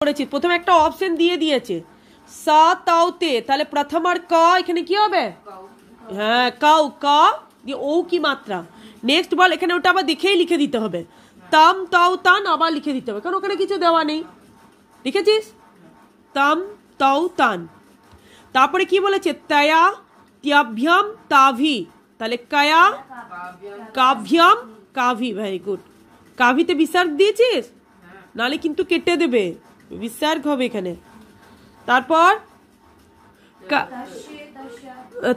করেছি প্রথমে একটা অপশন দিয়ে দিয়েছে সা তাওতে, তাহলে প্রথম আর ক এখানে কি হবে? হ্যাঁ কাউ, ক দিয়ে ও কি মাত্রা। নেক্সট বল এখানে ওটা আবার দেখেই লিখে দিতে হবে, তাম তাও তান আবার লিখে দিতে হবে, কারণ ওখানে কিছু দেওয়া নেই। লিখেছিস তাম তাও তান। তারপরে কি বলেছে তয়া ত্যাভ্যাম তাভি, তাহলে কয়া কাভ্যাম কাভি। Very good. কাভিতে বিসর্গ দিয়েছিস, নালে কিন্তু কেটে দেবে, বিসর্গ হবে এখানে। তারপর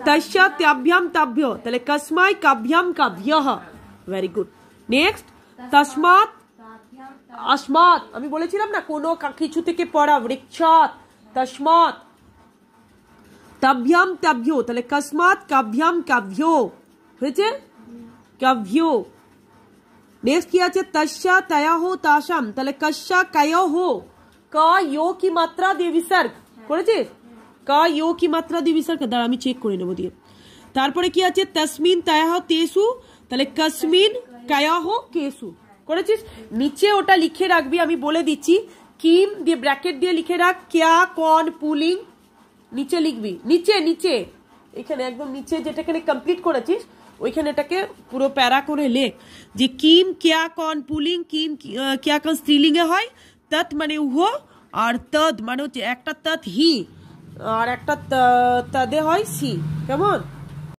তস্যা ত্যাভ্যাম তাভ্য, তাহলে কস্মাই কাভ্যাম কাভ্যঃ। Very good. নেক্সট তস্মাৎ আসমাত, আমি বলেছিলাম না কোনো কিছু থেকে পড়া, বৃক্ষাৎ তস্মাৎ তাভ্যাম তাভ্য, তাহলে কস্মাৎ কাভ্যাম কাভ্য হয়েছে, কাভ্য। নেক্সট কি আছে তস্যা তয়া হো তাসাম, তাহলে কস্যা কয় হো, ক ইয় কি মাত্রা দিয়ে বিসর্গ করেছিস, ক ইয় কি মাত্রা দিয়ে বিসর্গ, দাঁড়া আমি চেক করে নেবো দিয়ে। তারপরে কি আছে তসমিন তয়া হো তেসু, তাহলে কসমিন কয়া হো কেসু করেছিস। নিচে ওটা লিখে রাখবি, আমি বলে দিচ্ছি, কিম দিয়ে ব্র্যাকেট দিয়ে লিখে রাখ, ক্যা কন পুলিং, নিচে লিখবি, নিচে নিচে এখানে একদম নিচে যেটা এখানে কমপ্লিট করেছিস ওইখানে এটাকে পুরো প্যারা করে লেখ যে কিম ক্যা কন পুলিং, কিম ক্যা কন স্ত্রীলিঙ্গ হয়, তৎ মানে উহো, আর তদ মানে হচ্ছে একটা তৎ হি আর একটা তদে হয় সি। কেমন?